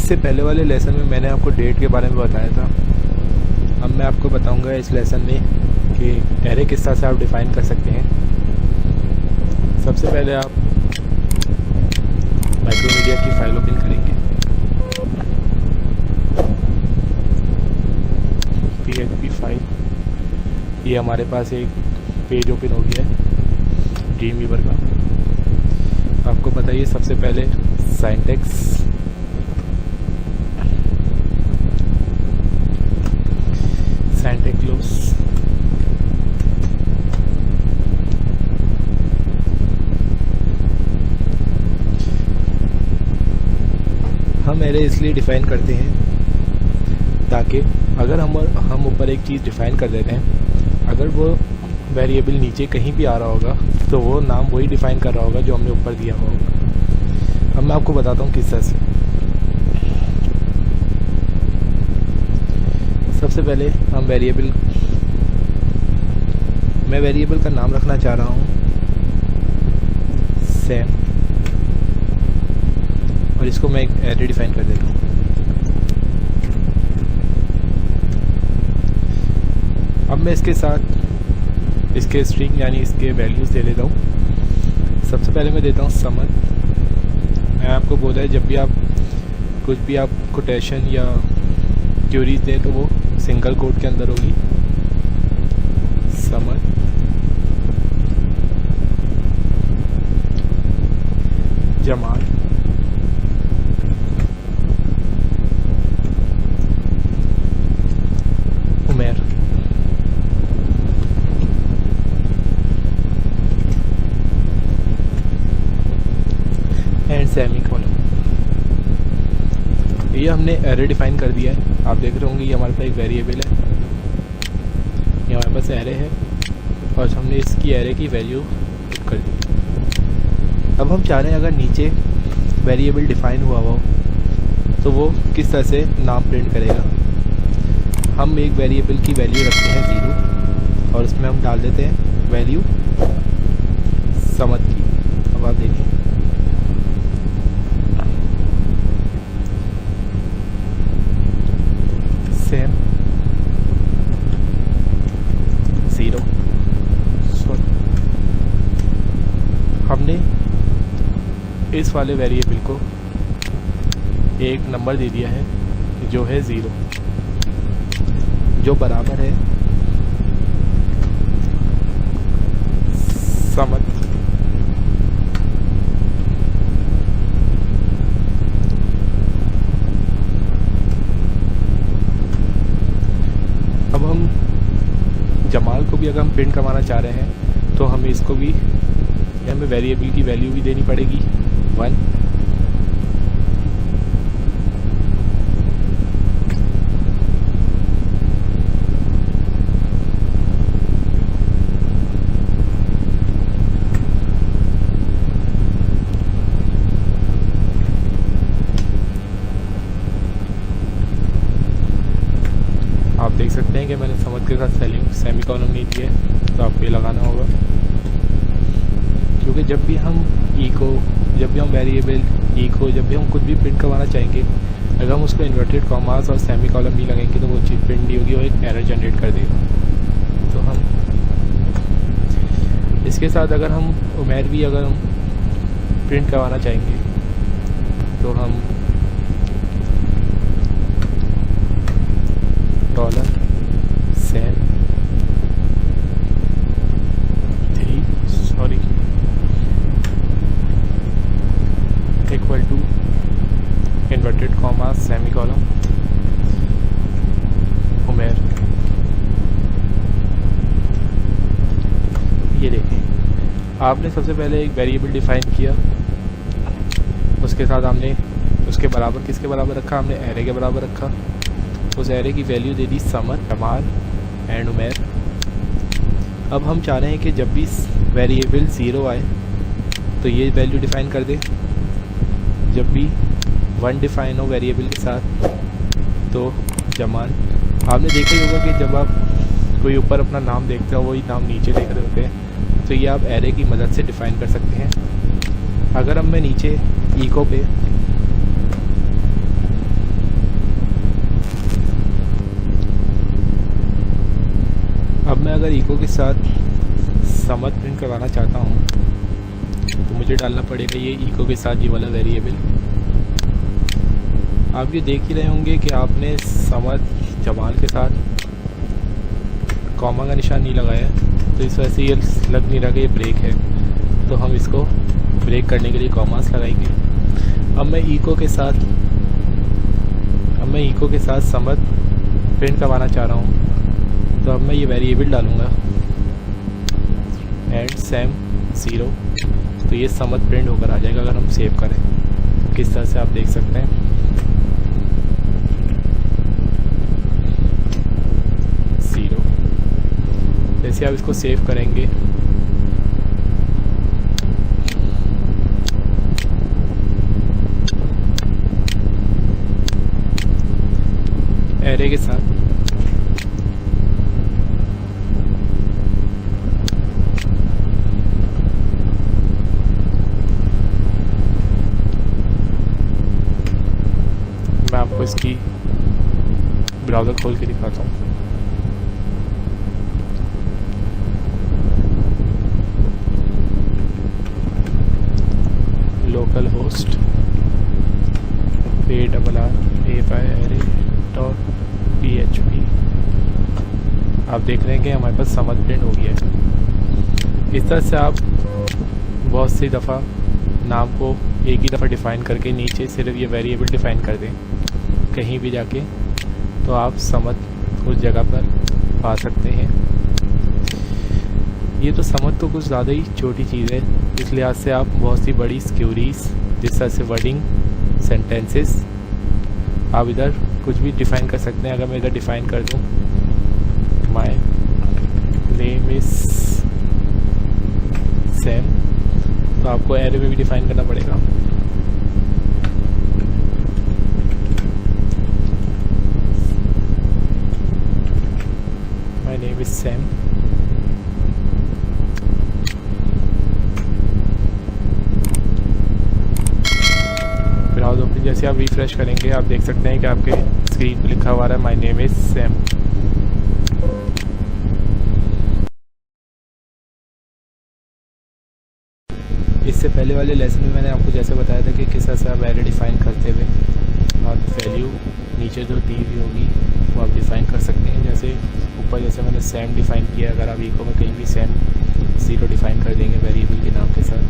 इससे पहले वाले लेसन में मैंने आपको डेट के बारे में बताया था। अब मैं आपको बताऊंगा इस लेसन में कि एरे किस तरह से आप डिफ़ाइन कर सकते हैं। सबसे पहले आप माइक्रोमीडिया की फाइल ओपन करेंगे। PHP फाइल, ये हमारे पास एक पेज ओपन हो गया है ड्रीम वीवर का। आपको बताइए सबसे पहले सिंटैक्स, क्लोज, हम एरे इसलिए डिफाइन करते हैं ताकि अगर हम ऊपर एक चीज़ डिफाइन कर देते हैं, अगर वो वेरिएबल नीचे कहीं भी आ रहा होगा तो वो नाम वही डिफाइन कर रहा होगा जो हमने ऊपर दिया हुआ होगा। अब मैं आपको बताता हूँ किस तरह से। सबसे पहले हम मैं वेरिएबल का नाम रखना चाह रहा हूँ सैम, और इसको मैं एक एरे डिफाइन कर देता हूँ। अब मैं इसके साथ इसके स्ट्रिंग यानी इसके वैल्यूज़ दे देता हूँ। सबसे पहले मैं देता हूँ समर। मैं आपको बोला है जब भी आप कुछ भी आप कोटेशन या क्यूरीज दें तो वो सिंगल कोट के अंदर होगी। Samar Jamal, Umer, and semicolon. ये हमने एरे डिफाइन कर दिया है। आप देख रहे होंगे ये हमारे पास एक वेरिएबल है, ये हमारे पास एरे है और हमने इसकी एरे की वैल्यू कर दी। अब हम चाह रहे हैं अगर नीचे वेरिएबल डिफाइन हुआ हो तो वो किस तरह से नाम प्रिंट करेगा। हम एक वेरिएबल की वैल्यू रखते हैं 0 और उसमें हम डाल देते हैं वैल्यू समझ की। अब आप देखिए सेम 0, हमने इस वाले वेरिएबल को एक नंबर दे दिया है जो है 0, जो बराबर है समझ। अब हम जमाल को भी अगर हम प्रिंट करवाना चाह रहे हैं तो हमें इसको भी हमें वेरिएबल की वैल्यू भी देनी पड़ेगी 1। आप देख सकते हैं कि मैंने समझ के साथ सेमीकोलन नहीं दिया है, तो आपको ये लगाना होगा क्योंकि जब भी हम वेरिएबल जब भी हम कुछ भी प्रिंट करवाना चाहेंगे, अगर हम उसको इन्वर्टेड कॉमास और सेमीकोलन नहीं लगेंगे तो वो चीज़ प्रिंट नहीं होगी और एक एरर जनरेट कर देगा। तो हम इसके साथ अगर हम उमेर भी अगर हम प्रिंट करवाना चाहेंगे तो हम $Sam equal to inverted comma semicolon Umer. ये देखें, आपने सबसे पहले एक वेरिएबल डिफाइन किया, उसके साथ हमने उसके बराबर किसके बराबर रखा, हमने एरे के बराबर रखा। उस एरे की वैल्यू दे दी समर, जमाल एंड उमेर। अब हम चाह रहे हैं कि जब भी वेरिएबल 0 आए तो ये वैल्यू डिफाइन कर दे, जब भी 1 डिफाइन हो वेरिएबल के साथ तो जमाल। आपने देखा ही होगा कि जब आप कोई ऊपर अपना नाम देखते हो वही नाम नीचे देख रहे होते हैं, तो ये आप एरे की मदद से डिफाइन कर सकते हैं। अगर अब मैं नीचे इको पे अब मैं अगर इको के साथ समत प्रिंट करवाना चाहता हूँ तो मुझे डालना पड़ेगा ये इको के साथ ये वाला वेरिएबल। आप ये देख ही रहे होंगे कि आपने समत जमाल के साथ कॉमा का निशान नहीं लगाया, तो इस वजह से ये लग नहीं रहा कि ये ब्रेक है, तो हम इसको ब्रेक करने के लिए कॉमास लगाएंगे। अब मैं इको के साथ समत प्रिंट करवाना चाह रहा हूँ, तो अब मैं ये वेरिएबल डालूँगा एंड सेम 0, तो ये समत प्रिंट होकर आ जाएगा अगर हम सेव करें। किस तरह से आप देख सकते हैं 0। जैसे आप इसको सेव करेंगे एरे के साथ, मैं आपको इसकी ब्राउज़र खोल के दिखाता हूँ। Local host array.php। आप देख रहे हैं कि हमारे पास समत प्रिंट हो गया है। इस तरह से आप बहुत सी दफ़ा नाम को एक ही दफ़ा डिफ़ाइन करके नीचे सिर्फ ये वेरिएबल डिफ़ाइन कर दें कहीं भी जाके, तो आप समत उस जगह पर पा सकते हैं। ये तो समत तो कुछ ज़्यादा ही छोटी चीज़ है, इस लिहाज से आप बहुत सी बड़ी क्यूरीज जिस तरह से वर्डिंग, सेंटेंसेस, आप इधर कुछ भी डिफ़ाइन कर सकते हैं। अगर मैं इधर डिफ़ाइन कर दूँ माय नेम इज़ सैम, तो आपको एरे में भी डिफ़ाइन करना पड़ेगा। My name is Sam, browser open जैसे आप रिफ्रेश करेंगे आप देख सकते हैं कि आपके स्क्रीन पर लिखा हुआ है माय नेम इज़ सैम। इससे पहले वाले लेसन में मैंने आपको जैसे बताया था कि किस तरह से आप एरे डिफ़ाइन करते हुए आप वैल्यू नीचे जो दी हुई होगी वो आप डिफ़ाइन कर सकते हैं। जैसे ऊपर जैसे मैंने सैम डिफ़ाइन किया, अगर आप इको में कहीं भी सैम 0 डिफ़ाइन कर देंगे वेरिएबल के नाम के साथ,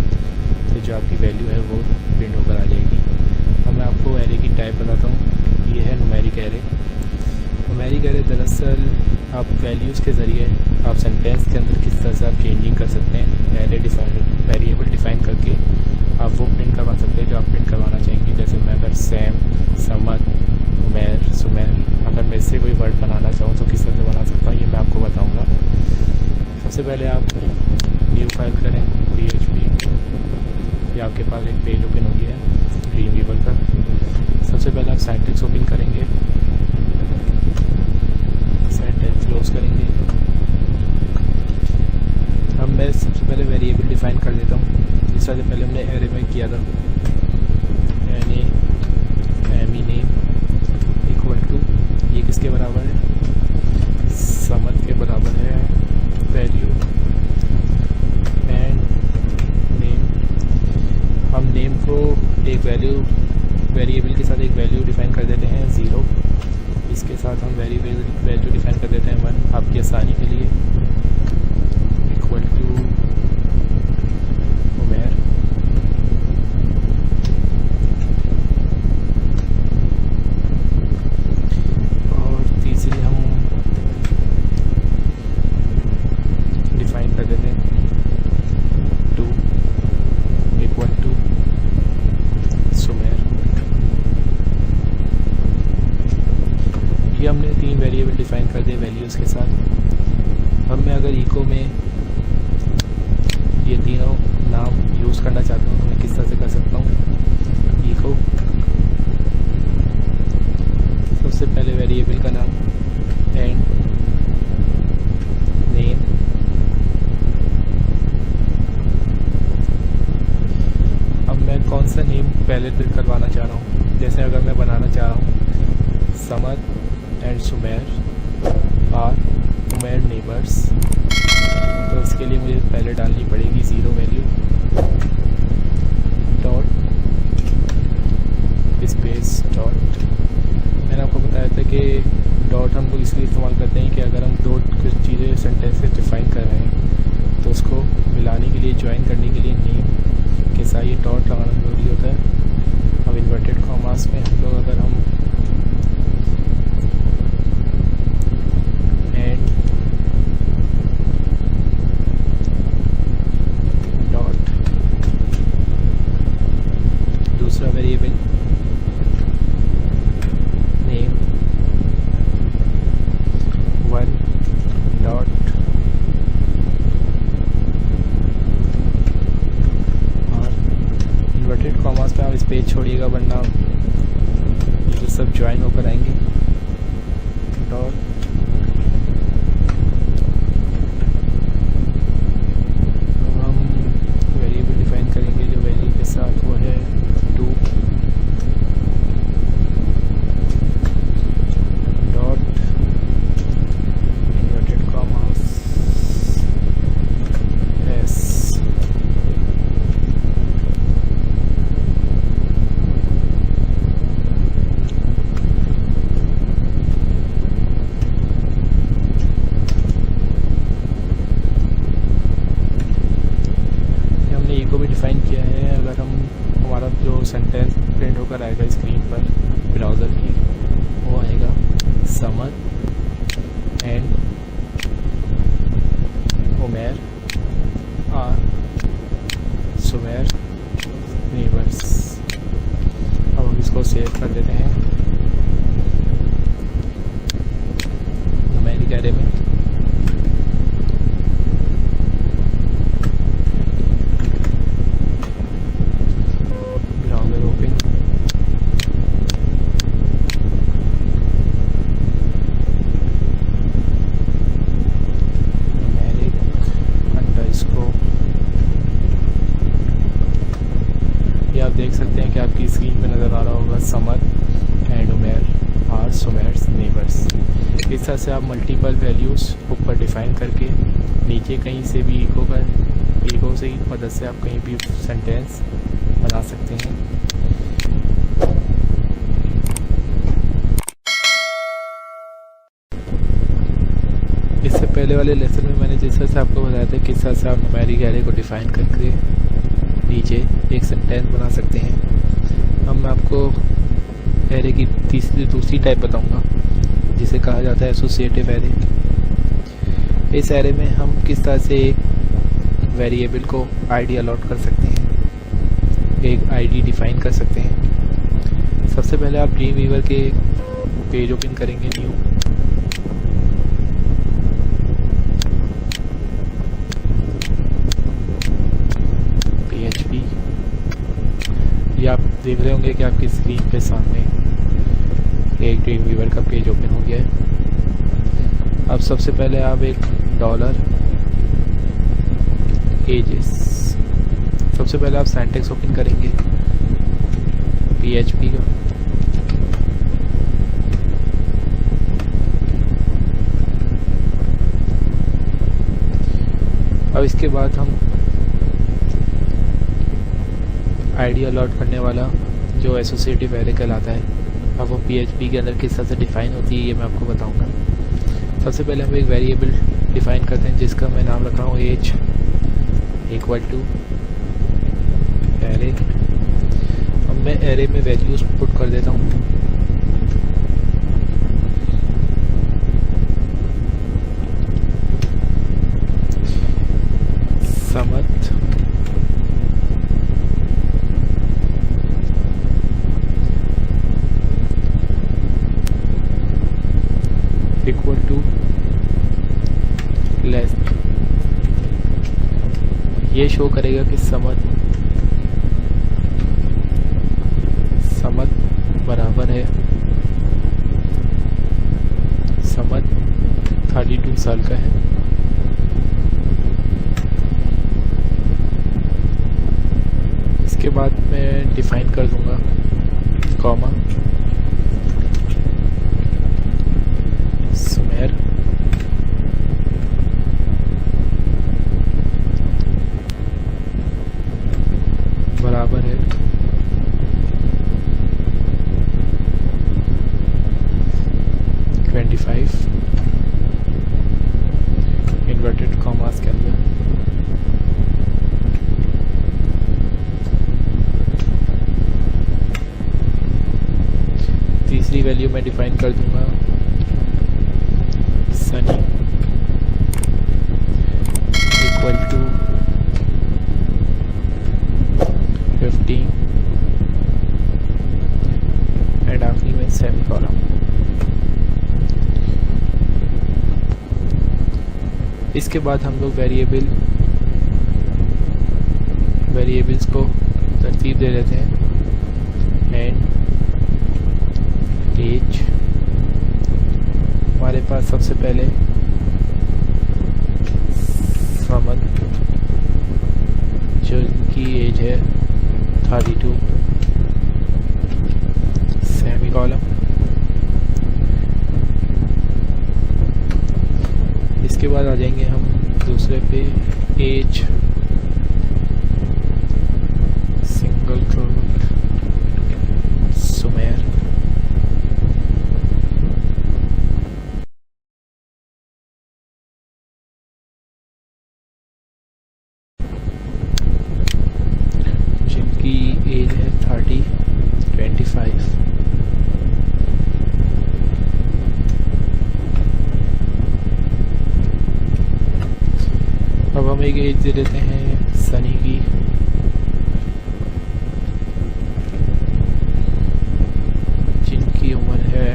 तो जो आपकी वैल्यू है वो प्रिंट होकर आ जाएगी। अब मैं आपको एरे की टाइप बताता हूँ। ये है न्यूमेरिक एरे। न्यूमेरिक एरे दरअसल आप वैल्यूज़ के ज़रिए आप सेंटेंस के अंदर किस तरह से आप चेंजिंग कर सकते हैं, एरे डिफाइन वेरिएबल डिफ़ाइन करके आप वो प्रिंट करवा सकते हैं जो आप प्रिंट करवाना चाहेंगे। जैसे मैं अगर सैम, समत, उमैर, सुमैर, अगर मैं इससे कोई वर्ड बनाना चाहूँ तो किस तरह से बना सकता हूँ ये मैं आपको बताऊँगा। सबसे पहले आप न्यू फाइल करें PHP, ये आपके पास एक पेज ओपन हो गया है ड्रीमवीवर का। सबसे पहले आप सिंटैक्स ओपन करेंगे, सिंटैक्स क्लोज करेंगे। अब मैं सबसे पहले वेरिएबल डिफ़ाइन कर देता हूँ जिस तरह से पहले हमने एरे में किया था। एमी नेम इक्वल टू, ये किसके बराबर है, समत के बराबर है, वैल्यू एंड नेम। हम नेम को एक वेरिएबल के साथ एक वैल्यू डिफ़ाइन कर देते हैं 0, इसके साथ हम वैल्यू डिफ़ाइन कर देते हैं 1 आपकी आसानी के लिए, इक्वल टू उमैर। और तीसरी हम डिफ़ाइन कर देते हैं 2 इक्वल टू सुमैर। ये हमने 3 वेरिएबल डिफ़ाइन कर दिए वैल्यूज़ के साथ। अब मैं अगर इको में ये तीनों नाम यूज़ करना चाहता हूँ तो मैं किस तरह से कर सकता हूँ। इको सबसे पहले वेरिएबल का नाम एंड नेम, अब मैं कौन सा नेम पहले प्रिंट करवाना चाह रहा हूँ। जैसे अगर मैं बनाना चाह रहा हूँ Samad and Sumair are Sumer neighbours. तो इसके लिए मुझे पहले डालनी पड़ेगी 0 वैल्यू डॉट स्पेस डॉट। मैंने आपको बताया था कि डॉट हम लोग इसलिए इस्तेमाल करते हैं कि अगर हम दो कुछ चीज़ें सेंटेंसेस डिफाइन कर रहे हैं तो उसको मिलाने के लिए, ज्वाइन करने के लिए नेम के साथ ये डॉट लगाना जरूरी होता है। अब इन्वर्टेड कॉमास में हम लोग अगर हम एंड डॉट दूसरा वेरिएबल नेम 1 डॉट और इन्वर्टेड कॉमास पे आप स्पेस छोड़िएगा वरना ये सब ज्वाइन होकर आएंगे। डॉट हम वेरिएबल डिफाइन करेंगे जो वैल्यू के साथ वो है 2 डॉट इन्वर्टेड कॉमास एस। हमने ई को भी डिफाइन किया है। अगर हम हमारा जो सेंटेंस प्रिंट होकर आएगा स्क्रीन पर ब्राउज़र की, वो आएगा Samar and Umer are Sumer neighbours. अब हम इसको सेव कर देते हैं न्यूमेरिक एरे में। Browser open, numeric underscore. ये आप देख सकते हैं कि आपकी स्क्रीन पे नज़र आ रहा होगा Samar and Umer are Sumer's neighbours. इस तरह से आप मल्टीपल वैल्यूज़ ऊपर डिफाइन करके नीचे कहीं से भी इको से की मदद से आप कहीं भी सेंटेंस बना सकते हैं। इससे पहले वाले लेसन में मैंने जिस तरह से आपको बताया था किस तरह से आप न्यूमेरिक एरे को डिफाइन करके नीचे एक सेंटेंस बना सकते हैं। अब मैं आपको एरे की दूसरी टाइप बताऊंगा जिसे कहा जाता है एसोसिएटिव एरे। इस एरे में हम किस तरह से एक वेरिएबल को आईडी अलॉट कर सकते हैं, एक आईडी डिफाइन कर सकते हैं। सबसे पहले आप ड्रीम वीवर के पेज ओपन करेंगे, न्यू, PHP। ये आप देख रहे होंगे कि आपकी स्क्रीन पे सामने एक ड्रीम वीवर का पेज ओपन हो गया है। अब सबसे पहले आप एक डॉलर एजेस, सबसे पहले आप सिंटैक्स ओपन करेंगे PHP का। अब इसके बाद हम आईडी अलॉट करने वाला जो एसोसिएटिव एरे कहलाता है, अब वो PHP के अंदर किस तरह से डिफाइन होती है ये मैं आपको बताऊंगा। सबसे पहले हम एक वेरिएबल डिफाइन करते हैं जिसका मैं नाम रख रहा हूँ एज इक्वल टू एरे। अब मैं एरे में वैल्यूज पुट कर देता हूँ। समत इक्वल टू लेस, ये शो करेगा कि समत बराबर है समत 32 साल का है। इसके बाद मैं डिफाइन कर दूंगा कॉमा सुमेर वैल्यू मैं डिफाइन कर दूंगा सनी इक्वल टू 15 एंड आखिरी में सेमीकोलन। इसके बाद हम लोग वेरिएबल्स को तरतीब दे देते हैं एंड एज। हमारे पास सबसे पहले समद जो इनकी एज है 32 सेमीकोलन। इसके बाद आ जाएंगे हम दूसरे पे एज सिंगल क्रोट सुमेर। जिनकी एज है 25। अब हम एक एज दे देते हैं सनी की जिनकी उम्र है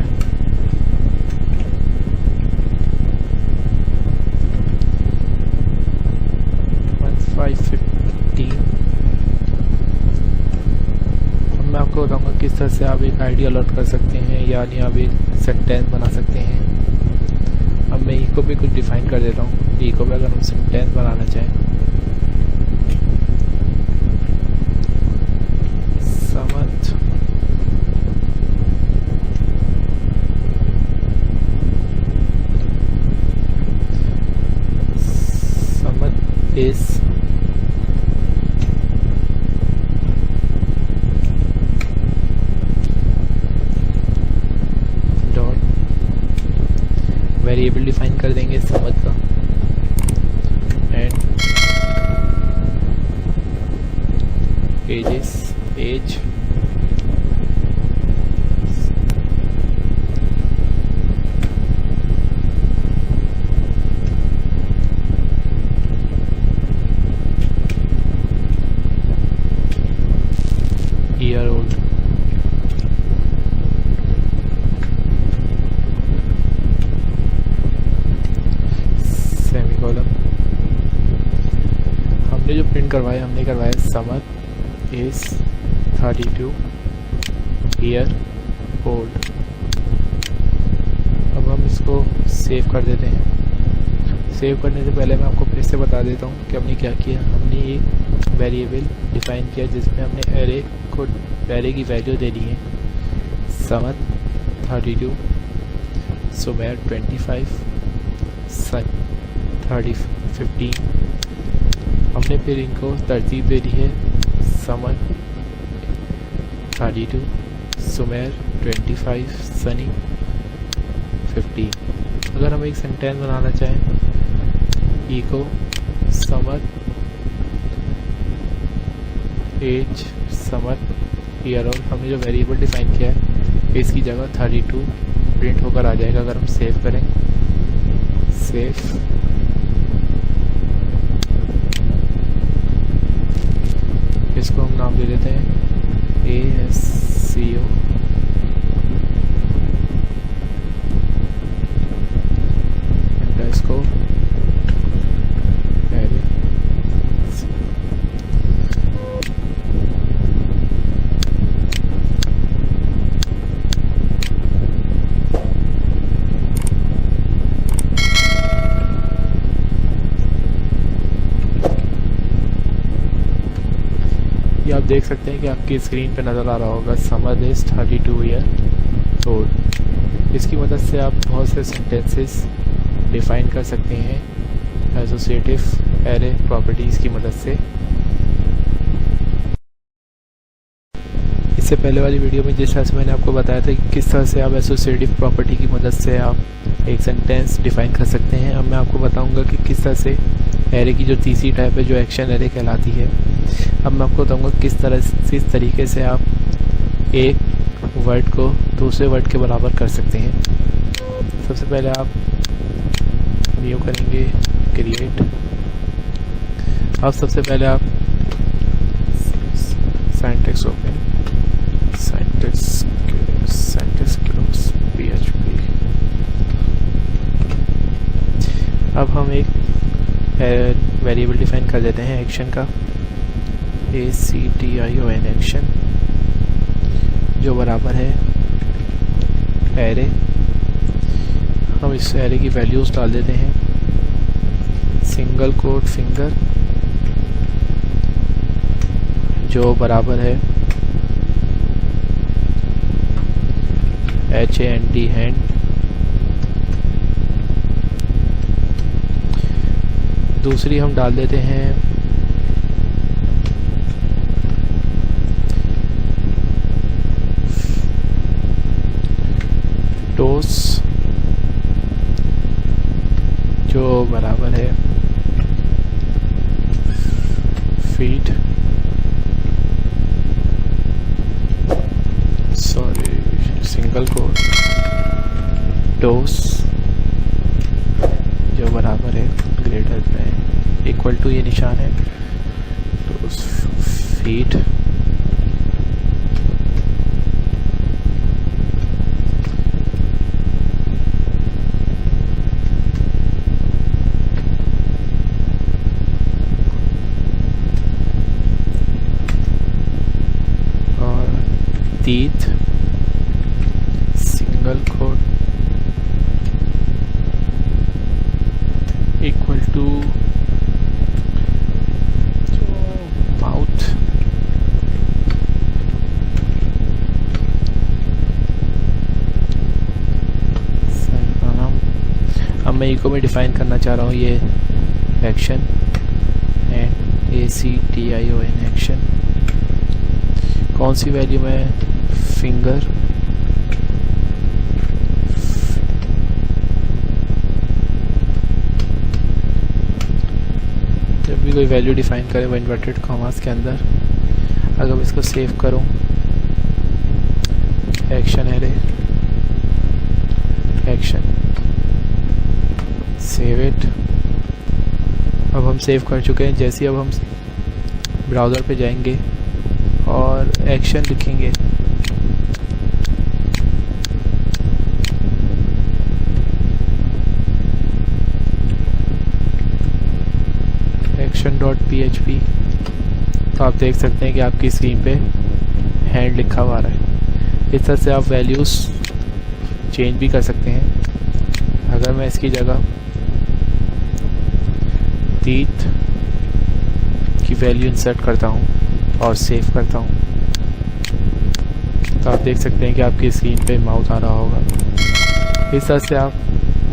15। अब मैं आपको बताऊंगा किस तरह से आप एक आइडिया अलॉट कर सकते हैं, यानी आप एक सेंटेंस बना सकते हैं। अब मैं इको पे कुछ डिफाइन कर देता हूँ। इको पे अगर हम सेंटेंस बनाना चाहें, Samad is dot variable define कर देंगे समद का and age year old। Semicolon. हमने जो प्रिंट करवाया समद इज 32 ईयर ओल्ड। अब हम इसको सेव कर देते हैं। सेव करने से पहले मैं आपको फिर से बता देता हूँ कि हमने क्या किया। हमने एक वेरिएबल डिफाइन किया जिसमें हमने एरे की वैल्यू दे दी है समद 32 सुमेर 25 सन 15। हमने फिर इनको तरतीब दे दी है समद 32 सुमेर 25 सनी 15। अगर हम एक सेंटेंस बनाना चाहें, echo Samad age Samad year old. हमने जो वेरिएबल डिफाइन किया है इसकी जगह 32 प्रिंट होकर आ जाएगा अगर हम सेव करें। सेव इसको हम नाम दे देते हैं ASCO अंडरस्कोर एरे। ये आप देख सकते हैं कि आपकी स्क्रीन पे नज़र आ रहा होगा समद इज 32 ईयर ओल्ड। इसकी मदद से आप बहुत से सेंटेंसेस डिफाइन कर सकते हैं एसोसिएटिव एरे प्रॉपर्टीज़ की मदद से। इससे पहले वाली वीडियो में जिस तरह से मैंने आपको बताया था कि किस तरह से आप एसोसिएटिव प्रॉपर्टी की मदद से आप एक सेंटेंस डिफाइन कर सकते हैं, अब मैं आपको बताऊंगा कि किस तरह से एरे की जो तीसरी टाइप है जो एक्शन एरे कहलाती है। अब मैं आपको बताऊंगा किस तरीके से आप एक वर्ड को दूसरे वर्ड के बराबर कर सकते हैं। सबसे पहले आप न्यू करेंगे क्रिएट। अब सबसे पहले आप syntax open, syntax close PHP। अब हम एक वेरिएबल डिफाइन कर देते हैं एक्शन का, ACTION एक्शन, जो बराबर है एरे। हम इस एरे की वैल्यूज़ डाल देते हैं, सिंगल कोट फिंगर जो बराबर है HAND हैंड। दूसरी हम डाल देते हैं टोस जो बराबर है फीट, सिंगल कोट टोस जो बराबर है ग्रेटर देन इक्वल टू, ये निशान है, टोस फीट और तीत single quote equal to mouth अब मैं इको में डिफाइन करना चाह रहा हूँ ये एक्शन एंड ACTION एक्शन। कौन सी वैल्यू में फिंगर जब भी कोई वैल्यू डिफाइन करें वो इन्वर्टेड कॉमास के अंदर। अगर मैं इसको सेव करूं, action array action, save it. अब हम सेव कर चुके हैं। जैसे अब हम ब्राउज़र पे जाएंगे और एक्शन लिखेंगे, action.php, तो आप देख सकते हैं कि आपकी स्क्रीन पे हैंड लिखा हुआ आ रहा है। इस तरह से आप वैल्यूज़ चेंज भी कर सकते हैं। अगर मैं इसकी जगह तीत की वैल्यू इंसर्ट करता हूँ और सेव करता हूँ, तो आप देख सकते हैं कि आपकी स्क्रीन पे माउथ आ रहा होगा। इस तरह से आप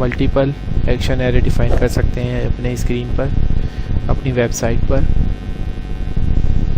मल्टीपल एक्शन एरे डिफाइन कर सकते हैं अपने स्क्रीन पर, अपनी वेबसाइट पर।